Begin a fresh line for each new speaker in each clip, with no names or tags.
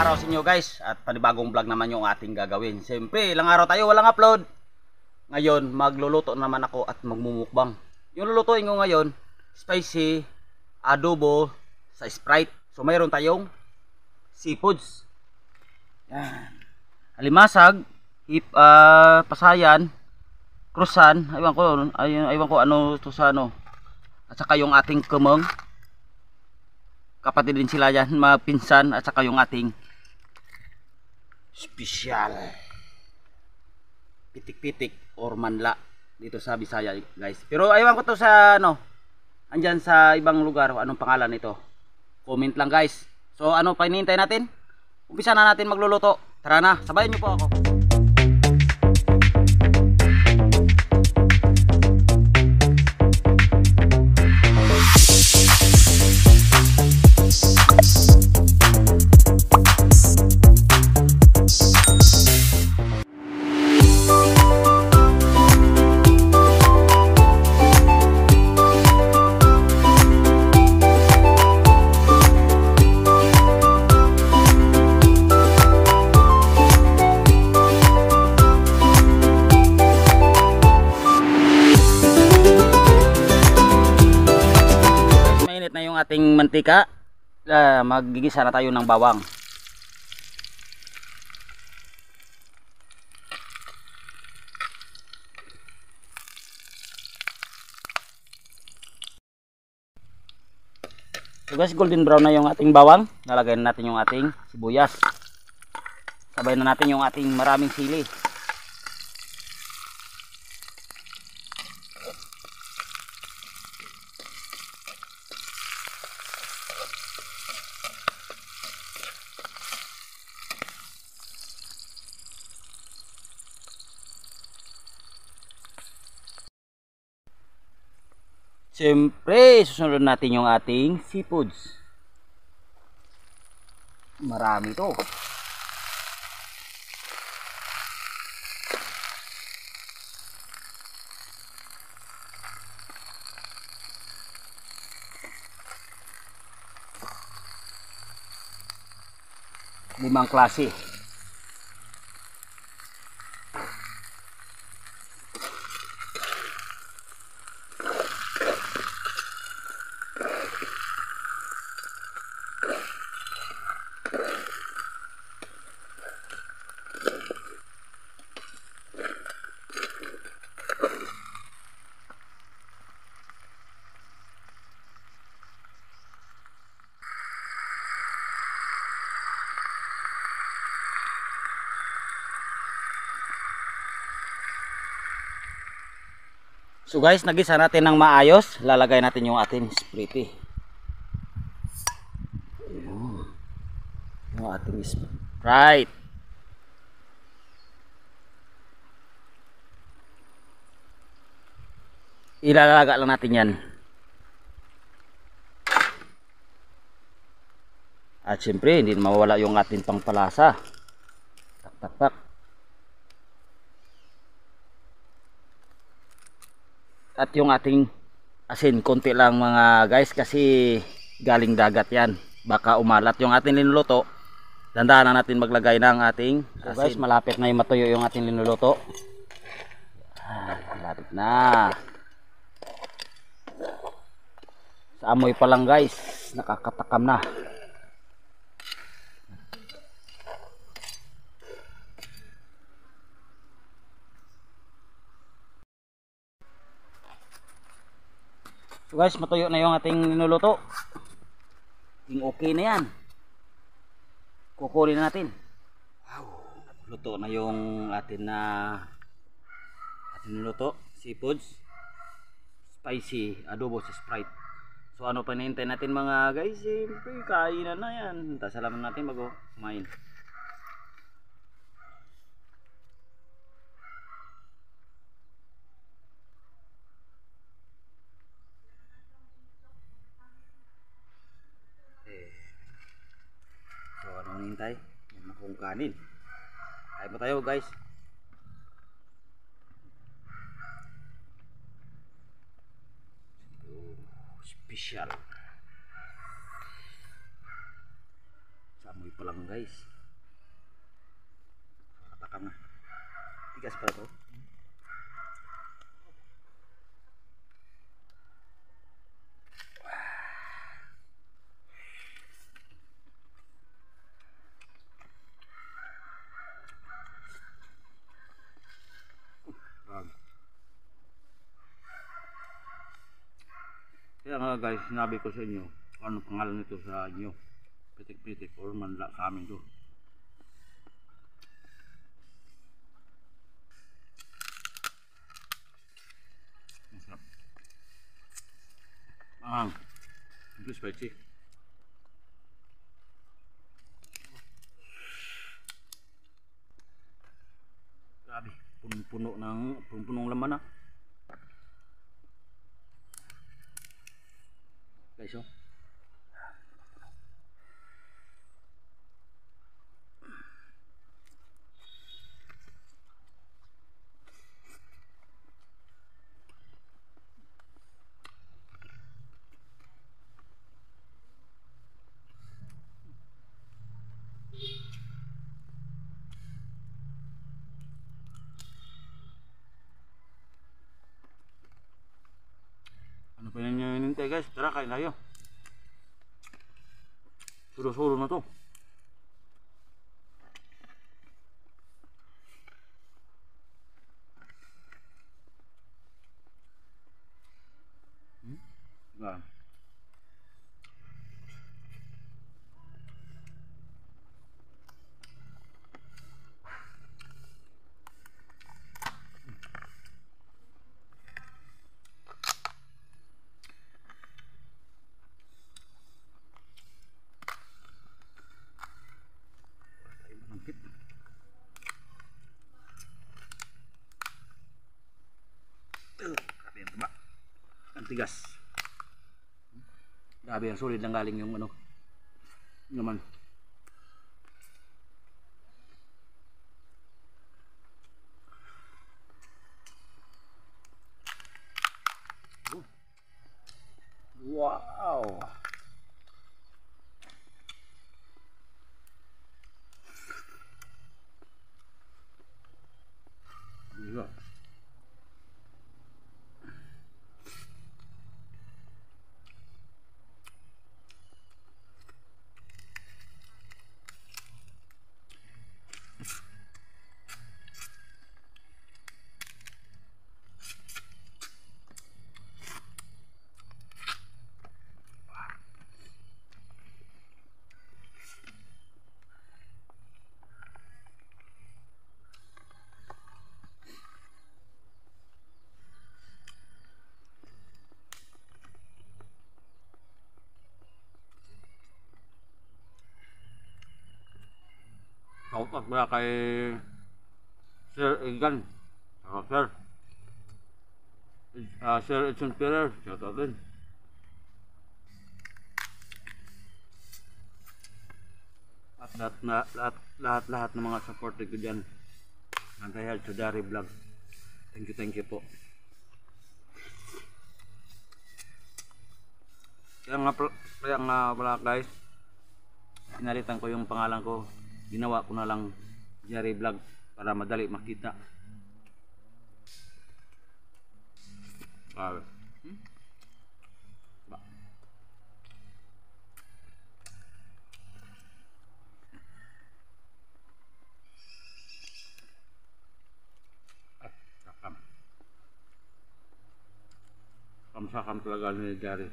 araw sa inyo guys, at panibagong vlog naman yung ating gagawin. Siyempre, ilang araw tayo walang upload. Ngayon, magluluto naman ako at magmumukbang. Yung lulutuin ko ngayon, spicy adobo sa Sprite. So mayroon tayong seafoods. Yan. Alimasag, pasayan, krusan, aywan ko ano to sa ano. At saka yung ating kumong. Kapatid din sila yan, mga pinsan, at saka yung ating special pitik-pitik or manla dito sa Bisaya guys. Pero aywan ko to sa ano, andyan sa ibang lugar, anong pangalan nito. Comment lang guys. So ano pa hinihintay natin? Umpisa na natin magluluto. Tara na, sabayan niyo po ako. Na yung ating mantika, magigisa na tayo ng bawang. So guys, golden brown na yung ating bawang. Lalagay na natin yung ating sibuyas. Sabay na natin yung ating maraming sili. Siyempre, susunod natin yung ating seafoods. Marami to. Limang klase. So guys, nagisa natin ng maayos. Lalagay natin yung ating Sprite. Yung ating Sprite. Ilalaga lang natin yan. At syempre, hindi mawala yung ating pangpalasa. Tak tak tak. At yung ating asin, konti lang mga guys, kasi galing dagat yan, baka umalat yung ating linuluto. Dandahan na natin maglagay ng ating asin. So guys, malapit na yung matuyo yung ating linuluto. Malapit na. Sa amoy pa lang guys, nakakatakam na. So guys, matuyo na yung ating ninuluto. Okay na yan. Kukunin natin. Wow, luto na yung atin niluto, seafoods, spicy adobo sa Sprite. So ano pa hinihintay natin mga guys? Siyempre, kainan na yan. Tasalaman natin bago kumain. So ano hinihintay? Yan na kong kanin. Kain pa tayo guys. Special. Sa amoy pa lang guys. Tigas pa to. Kaya nga guys, sinabi ko sa inyo, ano pangalan nito sa inyo. Pitik-pitik or manla sa amin to. Masarap. Ito spicy. Grabe, punong-punong laman na. Guys, oh. Ano pa ninyo hinintay guys? Tara, kain tayo. Suro-suro na to. Nah. Grabe ang taba. Ang tigas. Grabe ang sulit lang galing yung ano. Naman. Wow. Gila. Shoutout mula kay Sir Egan. Sir. Sir Edson Ferrer. Shoutout din. At lahat ng mga supporter ko dyan. Nantayal sa Dari Vlog. Thank you po. Kaya nga pala guys, pinalitan ko yung pangalan ko. Ginawa ko na lang Jerry Vlog para madali makita. Ba. Sakam talaga ni Jerry.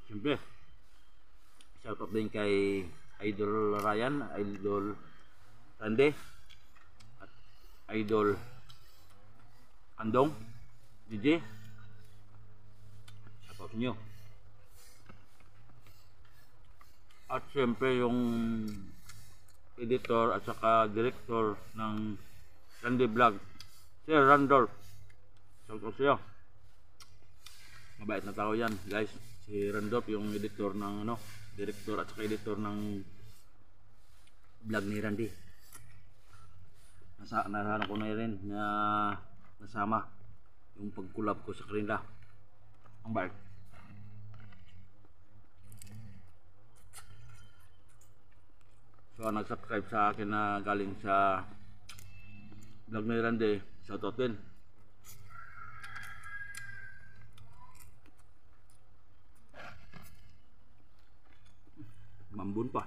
Siyempre, shoutout din kay Idol Ryan, Idol Rande, at Idol Andong, DJ,
shoutout nyo. At syempre yung editor at saka director ng Randy Vlog, Sir Randolph. Shoutout sa'yo. Mabait na tao yan guys. Si Randolph yung editor ng director at saka editor ng vlog ni Randy. Nasa ko na rin na nasama yung pag-collab ko sa kanila. Ang bait. So nag-subscribe sa akin na galing sa vlog ni Randy, shoutout din. Mambun pa.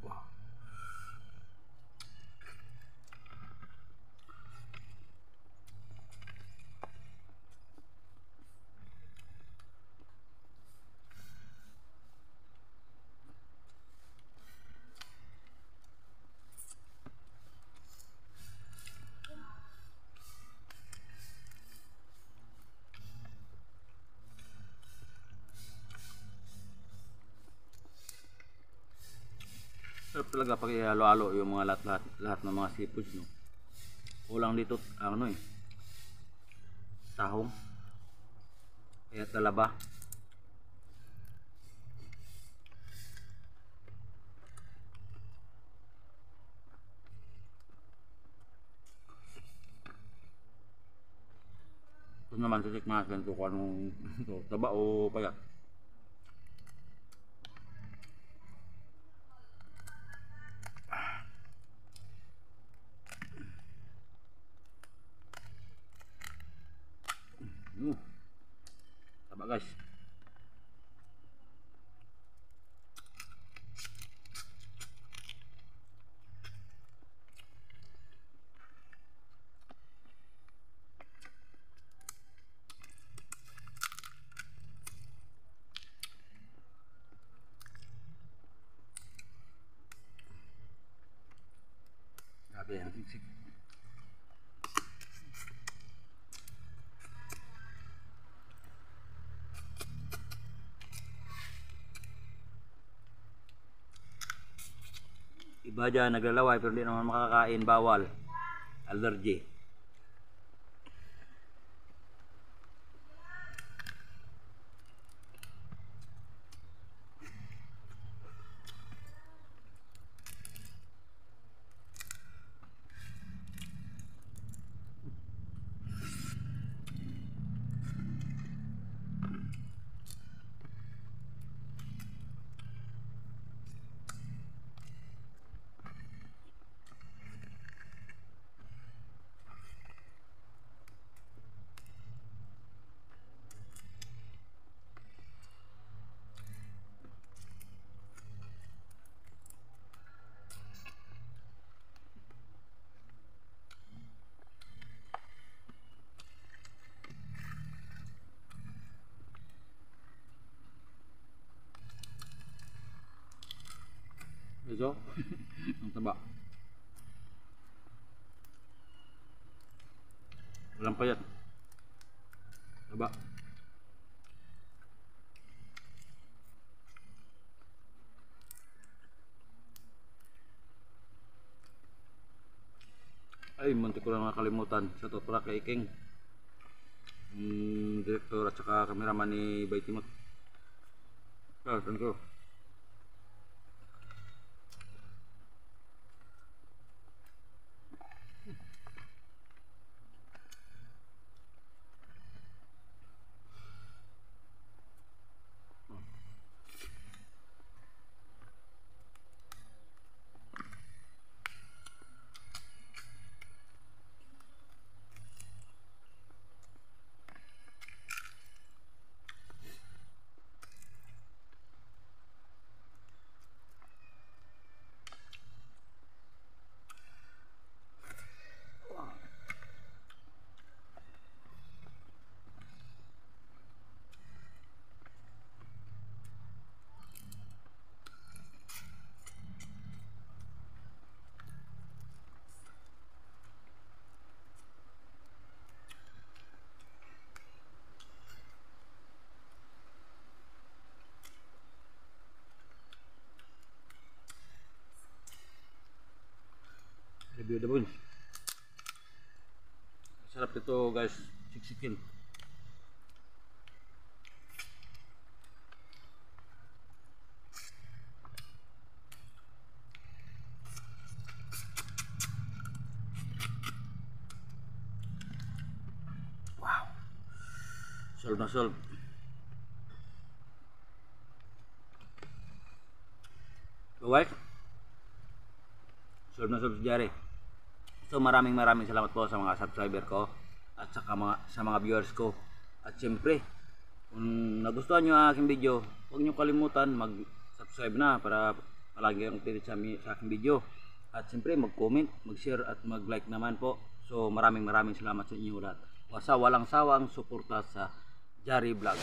Wow. Sarap talaga pag ihalo-halo yung mga lahat ng mga seafoods, no. Kulang dito tahong, kaya talaba. Ito naman titikman natin kung anong taba o payat. Taba guys. Grabe ang siksik. Iba dyan naglalaway pero di naman makakain, bawal. Allergy. Ito, ang taba. Walang payat. Taba. Ay, muntik ko lang nakalimutan. Shoutout pala kay King, director at saka cameraman ni Baytimot. Shoutout ko. the bones. Sarap ito guys, siksikin. Wow. Solve na solve. Alright. Solve na solve si Jare. So maraming salamat po sa mga subscriber ko at sa mga viewers ko. At siyempre, kung nagustuhan nyo ang aking video, huwag nyo kalimutan mag-subscribe na para palagi kang updated sa aking video. At siyempre, mag-comment, mag-share at mag-like naman po. So maraming salamat sa inyo lahat. Walang sawang suporta sa Jare Vlog.